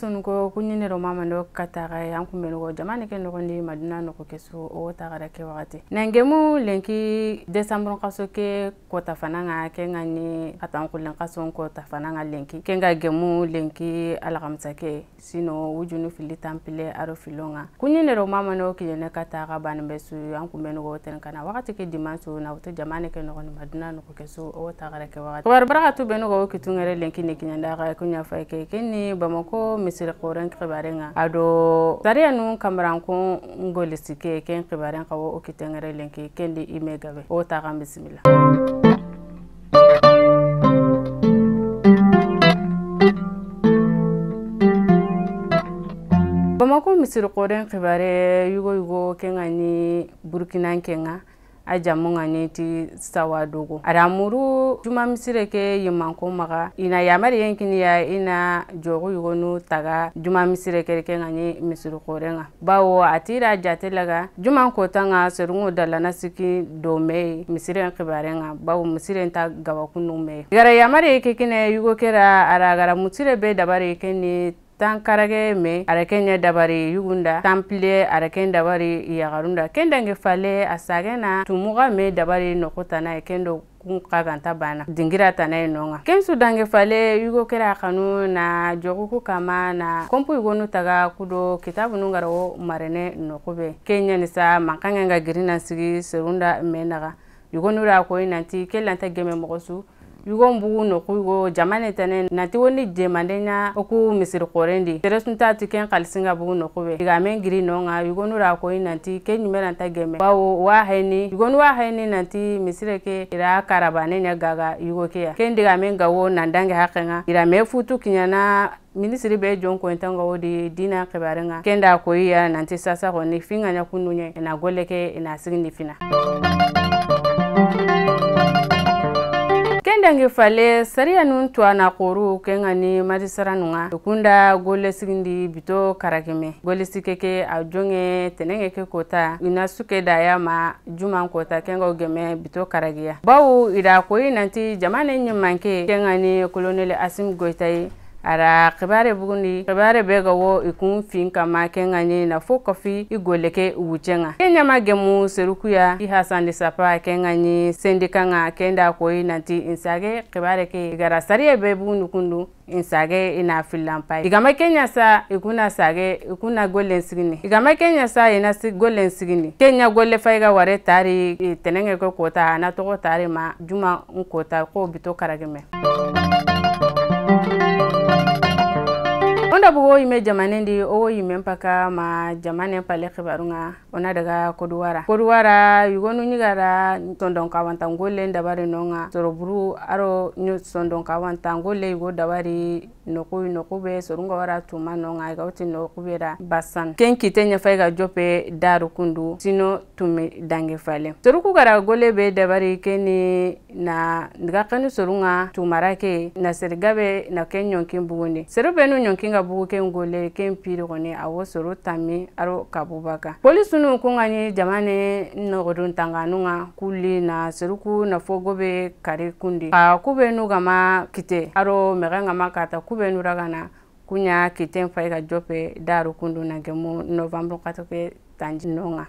musun ko kunyine ro mama ndo kataga yanku menugo jamane ke nogondi madina no ko kesu o tagara ke wakati nangemu lenki December kaso ke kota fananga ke ngani atan kulen kaso ko ta fananga lenki kenga gemu lenki alagamsa ke sino wujunu fili tampile aro filonga kunyine ro mama no kiyene kataga banbesu yanku menugo ten kana wakati ke dimansu na wote jamane ke nogondi madina no ko kesu o tagara ke wakati war barakatu benugo kitungere lenki ne kinyanda ga kunya fa ke kenni bamako misir qoren qibarenga ado sarianu kamranko ngolisike ken qibaren qawo okitengere lenki kendi imegabe o taga bismillah bamako misir qoren qibare yugo kengani burkina kenga ajamunga neti sawadogo aramuru juma misire ke yimanko maga ina yamari yenkini ya ina jogo yugonu taga juma misire ke ngani misiru korenga bawo atira jatelaga juma ko tanga serungo dalana siki dome misire nkibarenga bawo misire nta gawakunu me gara yamari ke kine yugo kera aragara musire be dabari keni tankarage me arakenya dabari yugunda tample araken dabari yagarunda kendange fale asagena tumuga me dabari nokotana kendo kaganta bana dingira tana inonga kemsu dange fale yugo kera kanu na jogu kama na kompu yugonu taga kudo kitabu nungaro marene nokobe kenya nisa mankanga nga girina sigi serunda menaga yugonu ra ko inanti kelanta geme mogosu yugo mbugu no kugo jamane tane nati woni demandenya oku misir qorendi teresunta tiken kalsinga bugu no kube diga mengiri no nga yugo nura ko nanti ke nyumera ta geme bawo wa heni yugo nwa heni nanti misire ke ira karabane nya gaga yugo ke ya ken diga menga wo nandange hakenga ira me futu kinyana ministry be jonko entanga wodi dina kebarenga kenda ko ya nanti sasa ko ni finga nya kununye na goleke ina signifina kendange fale sariya nun tuana koru kengani madisara nunga kunda gole sigindi bito karakime gole sikeke a jonge tenenge ke kota ina suke daya ma juma kota kenga geme bito karagiya bawu ida koyi nanti jamane nyimanke kengani kolonel Asim Goitai ara khibare bugundi khibare bega wo ikun fin kama kengani na fokofi igoleke wucenga kenya magemu serukuya I Hassan Lisapa kengani sendikanga kenda koyi nanti insage khibare ke gara sariye be bugundu kundu insage ina filampai igama kenya sa ikuna sage ikuna golen sigini igama kenya sa ina golen sigini kenya golle faiga ware tari tenenge ko kota na to tari ma juma nkota ko bito karageme onda bugo ime jamanendi o ime mpaka ma jamane pale khibarunga ona daga kodwara yugonu nyigara tondon kawanta ngole ndabari nonga soroburu aro nyu sondon kawanta ngole yugo dabari nokube sorunga wara tuma nonga gauti nokubera basan kenki tenya faiga jope daru kundu sino tumi dange fale soruku gara gole be dabari keni na ndiga kanu sorunga tumarake na sergabe na kenyon kimbugunde serubenu nyonkinga bugu ken gole ken piri gone awo soro tami aro kabubaka polisunu kungani jamane no godun tanganunga kuli na seruku na fogobe kare kundi ka kubenu gama kite aro merenga makata kubenu ragana kunya kiten faiga jope daru kundu na gemu November katoke tanjinonga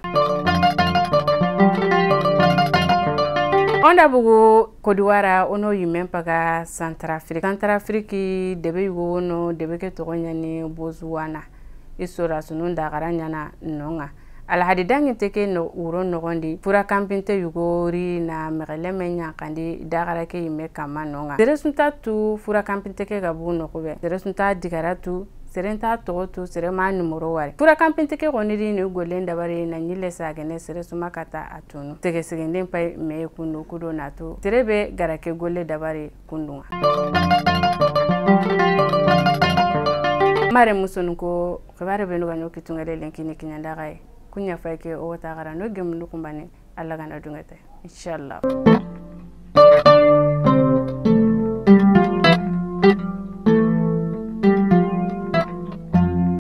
onda bugu kodwara ono yimempaka Centrafrique debe yugo no debe ke togonya ni Botswana isora sununda garanyana nonga alhadi dangi teke no uro no gondi pura kampinte yugori na megeleme nya kandi dagara ke yime kama nonga deresunta tu pura kampinte ke gabu no kobe deresunta digaratu serenta togotu serema numero wari pura kampinte ke goniri ni golenda bari na nyile sagene seresuma kata atunu tege sigende pai me kunu kudo natu terebe garake golle dabari kundunga mare musunko khibare benu ganyo kitungale lenkini kinyanda gai kunya faike o tagara no gemnu kumbane alla gana dungate inshallah